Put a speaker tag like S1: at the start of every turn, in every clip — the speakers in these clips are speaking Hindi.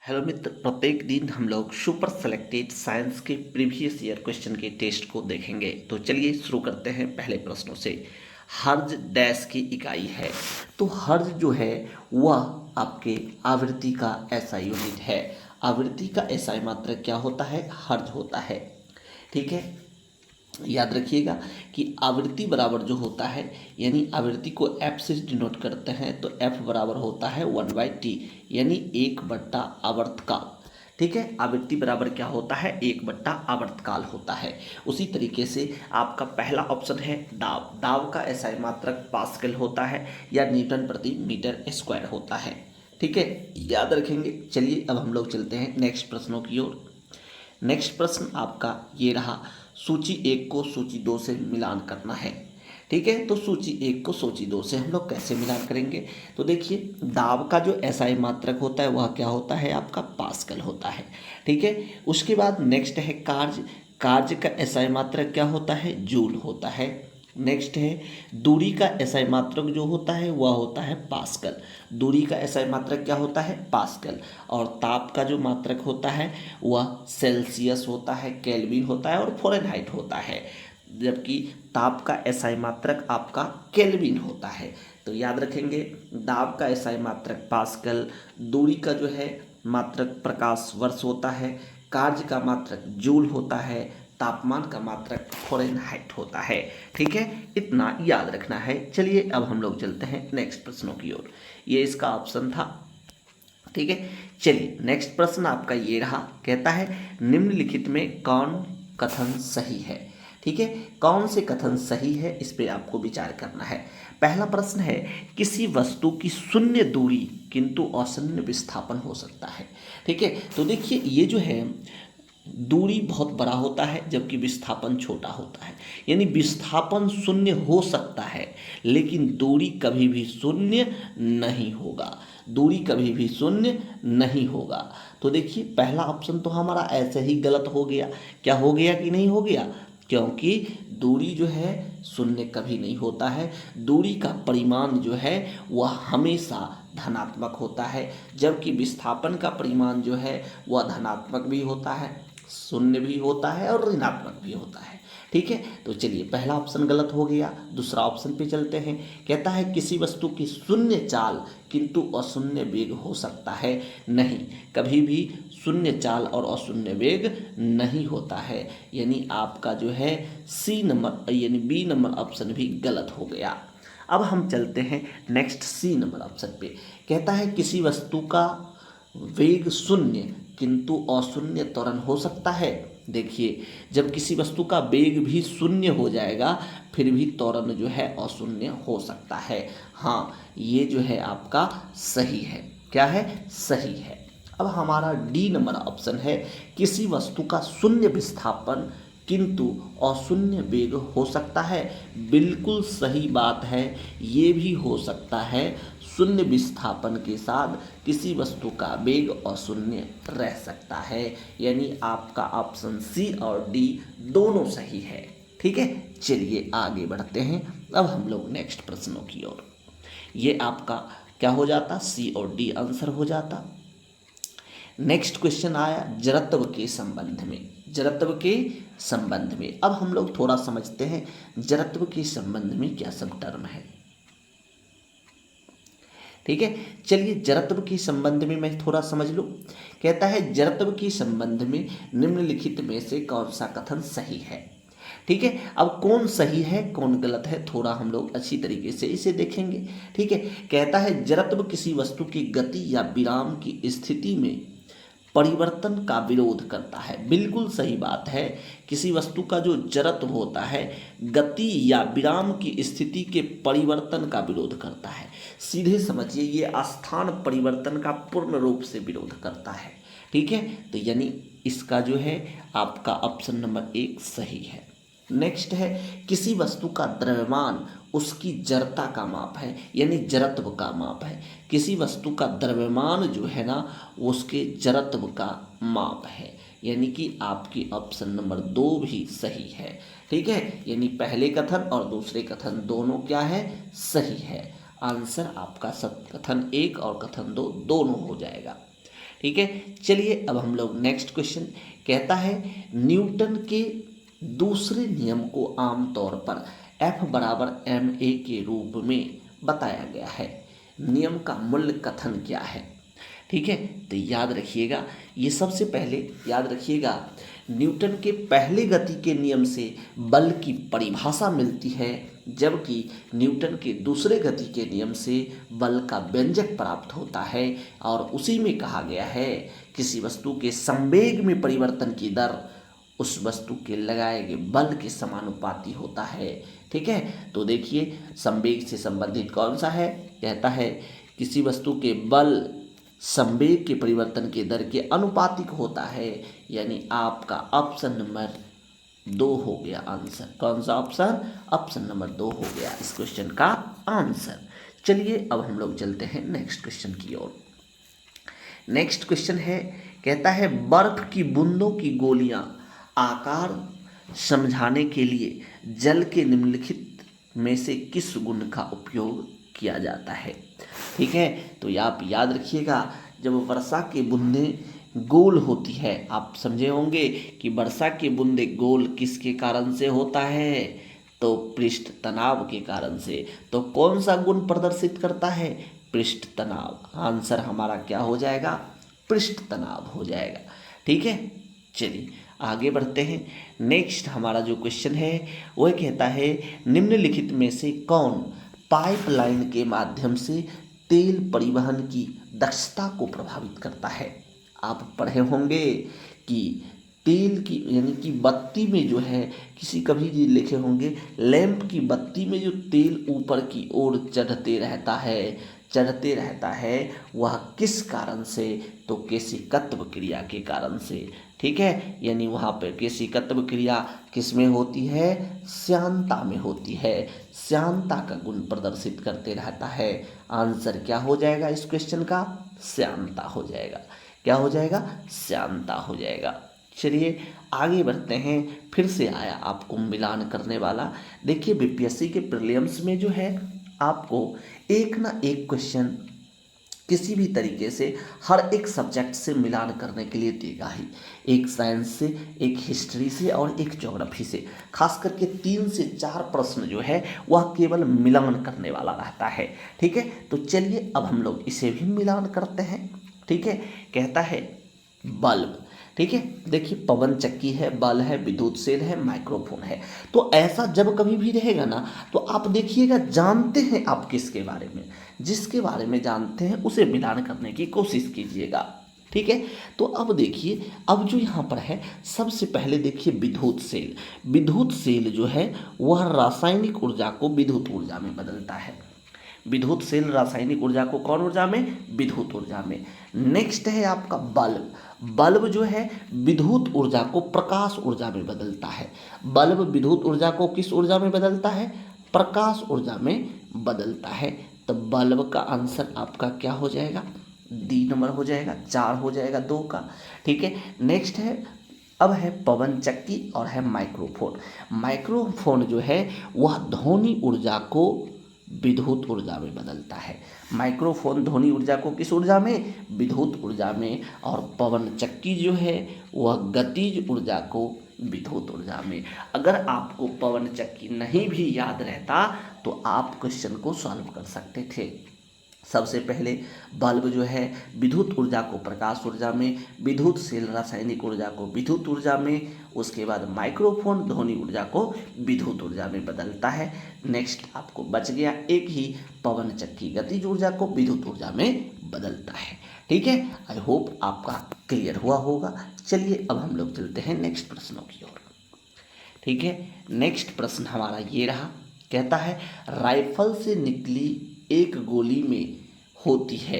S1: हेलो मित्र, प्रत्येक दिन हम लोग सुपर सेलेक्टेड साइंस के प्रीवियस ईयर क्वेश्चन के टेस्ट को देखेंगे। तो चलिए शुरू करते हैं पहले प्रश्नों से। हर्ज डैश की इकाई है। तो हर्ज जो है वह आपके आवृत्ति का एसआई यूनिट है। आवृत्ति का एसआई मात्रक क्या होता है? हर्ज होता है। ठीक है, याद रखिएगा कि आवृत्ति बराबर जो होता है, यानी आवृत्ति को एफ से डिनोट करते हैं, तो एफ बराबर होता है 1/t, यानी 1/, आवर्तकाल। ठीक है, आवृत्ति बराबर क्या होता है? 1/, आवर्तकाल होता है। उसी तरीके से आपका पहला ऑप्शन है दाब। दाब का एसआई मात्रक पास्कल होता है या न्यूटन प्रति मीटर स्क्वायर होता है। ठीक है, याद रखेंगे। चलिए अब हम लोग चलते हैं नेक्स्ट प्रश्नों की ओर। नेक्स्ट प्रश्न आपका ये रहा, सूची 1 को सूची 2 से मिलान करना है। ठीक है, तो सूची 1 को सूची 2 से हम लोग कैसे मिलान करेंगे? तो देखिए, दाब का जो एसआई मात्रक होता है वह क्या होता है? आपका पास्कल होता है। ठीक है, उसके बाद नेक्स्ट है कार्य। कार्य का एसआई मात्रक क्या होता है? जूल होता है। नेक्स्ट है दूरी का एसआई मात्रक जो होता है वह होता है पास्कल। दूरी का एसआई मात्रक क्या होता है? पास्कल। और ताप का जो मात्रक होता है वह सेल्सियस होता है, केल्विन होता है और फ़ारेनहाइट होता है, जबकि ताप का एसआई मात्रक आपका केल्विन होता है। तो याद रखेंगे, दाब का एसआई मात्रक पास्कल, दूरी का जो है मात्रक प्रकाश वर्ष होता है, कार्य का मात्रक जूल होता है, तापमान का मात्रक फ़ारेनहाइट होता है। ठीक है, इतना याद रखना है। चलिए अब हम लोग चलते हैं नेक्स्ट प्रश्नों की ओर। ये इसका ऑप्शन था। ठीक है, चलिए नेक्स्ट प्रश्न आपका ये रहा, कहता है निम्नलिखित में कौन कथन सही है? ठीक है, कौन से कथन सही है इस पे आपको विचार करना है। पहला प्रश्न है, किसी वस्तु की शून्य दूरी किंतु अशून्य विस्थापन हो सकता है। ठीक है, तो देखिए ये जो है दूरी बहुत बड़ा होता है जबकि विस्थापन छोटा होता है, यानी विस्थापन शून्य हो सकता है लेकिन दूरी कभी भी शून्य नहीं होगा। दूरी कभी भी शून्य नहीं होगा। तो देखिए पहला ऑप्शन तो हमारा ऐसे ही गलत हो गया। क्या हो गया कि नहीं हो गया? क्योंकि दूरी जो है शून्य कभी नहीं होता है। दूरी का परिमाण जो है वह हमेशा धनात्मक होता है, जबकि विस्थापन का परिमाण जो है वह धनात्मक भी होता है, शून्य भी होता है और ऋणात्मक भी होता है। ठीक है, तो चलिए पहला ऑप्शन गलत हो गया। दूसरा ऑप्शन पे चलते हैं। कहता है किसी वस्तु की शून्य चाल किंतु अशून्य वेग हो सकता है। नहीं, कभी भी शून्य चाल और अशून्य वेग नहीं होता है, यानी आपका जो है सी नंबर यानी बी नंबर ऑप्शन भी गलत हो गया। अब हम चलते हैं नेक्स्ट सी नंबर ऑप्शन पे। कहता है किसी वस्तु का वेग शून्य किंतु अशून्य त्वरण हो सकता है। देखिए, जब किसी वस्तु का वेग भी शून्य हो जाएगा फिर भी त्वरण जो है अशून्य हो सकता है। हाँ, ये जो है आपका सही है। क्या है? सही है। अब हमारा डी नंबर ऑप्शन है, किसी वस्तु का शून्य विस्थापन किंतु अशून्य वेग हो सकता है। बिल्कुल सही बात है, ये भी हो सकता है। शून्य विस्थापन के साथ किसी वस्तु का वेग अशून्य रह सकता है, यानी आपका ऑप्शन सी और डी दोनों सही है। ठीक है, चलिए आगे बढ़ते हैं। अब हम लोग नेक्स्ट प्रश्नों की ओर। ये आपका क्या हो जाता? सी और डी आंसर हो जाता। नेक्स्ट क्वेश्चन आया जड़त्व के संबंध में। जड़त्व के संबंध में अब हम लोग थोड़ा समझते हैं जड़त्व के संबंध में क्या सब टर्म है। ठीक है, चलिए जड़त्व के संबंध में मैं थोड़ा समझ लूँ। कहता है जड़त्व के संबंध में निम्नलिखित में से कौन सा कथन सही है। ठीक है, अब कौन सही है कौन गलत है थोड़ा हम लोग अच्छी तरीके से इसे देखेंगे। ठीक है, कहता है जड़त्व किसी वस्तु की गति या विराम की स्थिति में परिवर्तन का विरोध करता है। बिल्कुल सही बात है, किसी वस्तु का जो जड़त्व होता है गति या विराम की स्थिति के परिवर्तन का विरोध करता है। सीधे समझिए, ये स्थान परिवर्तन का पूर्ण रूप से विरोध करता है। ठीक है, तो यानी इसका जो है आपका ऑप्शन नंबर 1 सही है। नेक्स्ट है किसी वस्तु का द्रव्यमान उसकी जड़ता का माप है, यानी जड़त्व का माप है। किसी वस्तु का द्रव्यमान जो है ना उसके जड़त्व का माप है, यानी कि आपकी ऑप्शन नंबर 2 भी सही है। ठीक है, यानी पहले कथन और दूसरे कथन दोनों क्या है? सही है। आंसर आपका सब कथन 1 और कथन 2 दोनों हो जाएगा। ठीक है, चलिए अब हम लोग नेक्स्ट क्वेश्चन, कहता है न्यूटन के दूसरे नियम को आमतौर पर F बराबर ma के रूप में बताया गया है, नियम का मूल कथन क्या है। ठीक है, तो याद रखिएगा, ये सबसे पहले याद रखिएगा, न्यूटन के पहले गति के नियम से बल की परिभाषा मिलती है, जबकि न्यूटन के दूसरे गति के नियम से बल का व्यंजक प्राप्त होता है, और उसी में कहा गया है किसी वस्तु के संवेग में परिवर्तन की दर उस वस्तु के लगाए गए बल के समानुपाती होता है। ठीक है, तो देखिए संवेग से संबंधित कौन सा है, कहता है किसी वस्तु के बल संवेग के परिवर्तन के दर के अनुपातिक होता है, यानी आपका ऑप्शन नंबर 2 हो गया आंसर। कौन सा ऑप्शन, ऑप्शन नंबर 2 हो गया इस क्वेश्चन का आंसर। चलिए अब हम लोग चलते हैं नेक्स्ट क्वेश्चन की ओर। नेक्स्ट क्वेश्चन है, कहता है बर्फ की बूंदों की गोलियां आकार समझाने के लिए जल के निम्नलिखित में से किस गुण का उपयोग किया जाता है। ठीक है, तो आप याद रखिएगा, जब वर्षा की बूंदें गोल होती है, आप समझे होंगे कि वर्षा की बूंदें गोल किसके कारण से होता है, तो पृष्ठ तनाव के कारण से। तो कौन सा गुण प्रदर्शित करता है, पृष्ठ तनाव। आंसर हमारा क्या हो जाएगा, पृष्ठ तनाव हो जाएगा। ठीक है, चलिए आगे बढ़ते हैं। नेक्स्ट हमारा जो क्वेश्चन है वह कहता है निम्नलिखित में से कौन पाइपलाइन के माध्यम से तेल परिवहन की दक्षता को प्रभावित करता है। आप पढ़े होंगे कि तेल की यानी कि बत्ती में जो है, किसी कभी भी लिखे होंगे लैंप की बत्ती में जो तेल ऊपर की ओर चढ़ते रहता है वह किस कारण से, तो केशिकत्व क्रिया के कारण से। ठीक है, यानी वहाँ पर केशिकत्व क्रिया किस में होती है, श्यानता में होती है, श्यानता का गुण प्रदर्शित करते रहता है। आंसर क्या हो जाएगा इस क्वेश्चन का, श्यानता हो जाएगा। क्या हो जाएगा, श्यानता हो जाएगा। चलिए आगे बढ़ते हैं, फिर से आया आपको मिलान करने वाला। देखिए बीपीएससी के प्रीलिम्स में जो है आपको एक ना एक क्वेश्चन किसी भी तरीके से हर एक सब्जेक्ट से मिलान करने के लिए देगा ही, एक साइंस से, एक हिस्ट्री से और एक ज्योग्राफी से। खास करके 3 से 4 प्रश्न जो है वह केवल मिलान करने वाला रहता है। ठीक है, तो चलिए अब हम लोग इसे भी मिलान करते हैं। ठीक है, कहता है बल्ब। ठीक है, देखिए पवन चक्की है, बल है, विद्युत सेल है, माइक्रोफोन है। तो ऐसा जब कभी भी रहेगा ना, तो आप देखिएगा जानते हैं आप किसके बारे में, जिसके बारे में जानते हैं उसे मिलान करने की कोशिश कीजिएगा। ठीक है, तो अब देखिए, अब जो यहाँ पर है सबसे पहले देखिए विद्युत सेल। विद्युत सेल जो है वह रासायनिक ऊर्जा को विद्युत ऊर्जा में बदलता है। विद्युत सेल रासायनिक ऊर्जा को कौन ऊर्जा में, विद्युत ऊर्जा में। नेक्स्ट है आपका बल्ब। बल्ब जो है विद्युत ऊर्जा को प्रकाश ऊर्जा में बदलता है। बल्ब विद्युत ऊर्जा को किस ऊर्जा में बदलता है, प्रकाश ऊर्जा में बदलता है। तो बल्ब का आंसर आपका क्या हो जाएगा, डी नंबर हो जाएगा, 4 हो जाएगा 2 का। ठीक है, नेक्स्ट है, अब है पवन चक्की और है माइक्रोफोन। माइक्रोफोन जो है वह ध्वनि ऊर्जा को विद्युत ऊर्जा में बदलता है। माइक्रोफोन ध्वनि ऊर्जा को किस ऊर्जा में, विद्युत ऊर्जा में। और पवन चक्की जो है वह गतिज ऊर्जा को विद्युत ऊर्जा में। अगर आपको पवन चक्की नहीं भी याद रहता तो आप क्वेश्चन को सॉल्व कर सकते थे। सबसे पहले बल्ब जो है विद्युत ऊर्जा को प्रकाश ऊर्जा में, विद्युत सेल रासायनिक ऊर्जा को विद्युत ऊर्जा में, उसके बाद माइक्रोफोन ध्वनि ऊर्जा को विद्युत ऊर्जा में बदलता है। नेक्स्ट आपको बच गया एक ही, पवन चक्की गतिज ऊर्जा को विद्युत ऊर्जा में बदलता है। ठीक है, आई होप आपका क्लियर हुआ होगा। चलिए अब हम लोग चलते हैं नेक्स्ट प्रश्नों की ओर। ठीक है, नेक्स्ट प्रश्न हमारा ये रहा, कहता है राइफल से निकली एक गोली में होती है।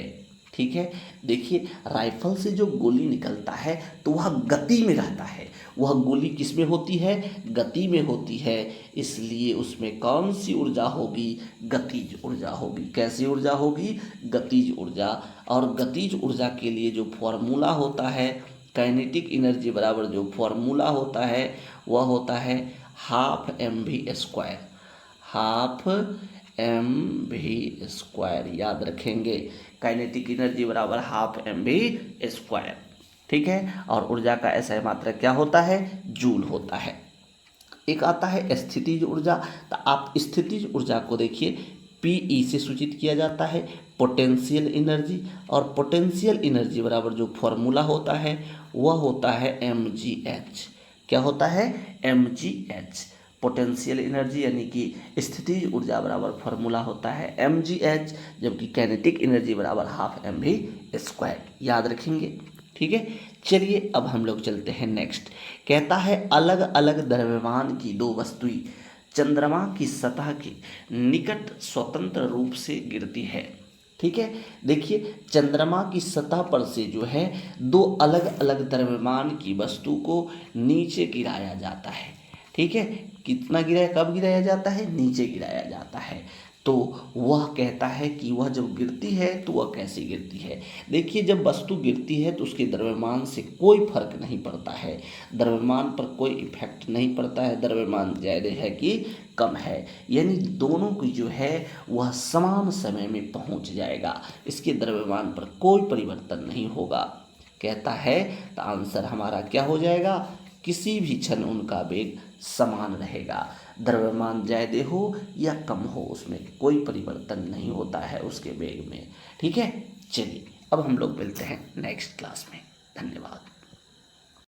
S1: ठीक है, देखिए राइफल से जो गोली निकलता है तो वह गति में रहता है। वह गोली किस में होती है, गति में होती है, इसलिए उसमें कौन सी ऊर्जा होगी, गतिज ऊर्जा होगी। कैसी ऊर्जा होगी, गतिज ऊर्जा। और गतिज ऊर्जा के लिए जो फॉर्मूला होता है, काइनेटिक एनर्जी बराबर जो फॉर्मूला होता है वह होता है ½ mv²। ½ mv², याद रखेंगे काइनेटिक एनर्जी बराबर हाफ एम वी स्क्वायर, ठीक है। और ऊर्जा का SI मात्रक क्या होता है, जूल होता है। एक आता है स्थितिज ऊर्जा। तो आप स्थितिज ऊर्जा को देखिए, पीई से सूचित किया जाता है, पोटेंशियल एनर्जी। और पोटेंशियल एनर्जी बराबर जो फॉर्मूला होता है वह होता है mgh। क्या होता है, mgh। पोटेंशियल एनर्जी यानी कि स्थितिज ऊर्जा बराबर फॉर्मूला होता है mgh, जबकि काइनेटिक एनर्जी बराबर हाफ एम वी स्क्वायर, याद रखेंगे, ठीक है। चलिए अब हम लोग चलते हैं नेक्स्ट। कहता है अलग अलग द्रव्यमान की दो वस्तुएं चंद्रमा की सतह के निकट स्वतंत्र रूप से गिरती है, ठीक है। देखिए चंद्रमा की सतह पर से जो है दो अलग अलग द्रव्यमान की वस्तु को नीचे गिराया जाता है, ठीक है। कितना गिराया, कब गिराया जाता है, नीचे गिराया जाता है। तो वह कहता है कि वह जब गिरती है तो वह कैसे गिरती है। देखिए जब वस्तु गिरती है तो उसके द्रव्यमान से कोई फर्क नहीं पड़ता है, द्रव्यमान पर कोई इफेक्ट नहीं पड़ता है, द्रव्यमान ज़्यादा है कि कम है, यानी दोनों की जो है वह समान समय में पहुंच जाएगा, इसके द्रव्यमान पर कोई परिवर्तन नहीं होगा। कहता है तो आंसर हमारा क्या हो जाएगा, किसी भी क्षण उनका वेग समान रहेगा, द्रव्यमान ज़्यादा हो या कम हो उसमें कोई परिवर्तन नहीं होता है उसके वेग में, ठीक है। चलिए अब हम लोग मिलते हैं नेक्स्ट क्लास में, धन्यवाद।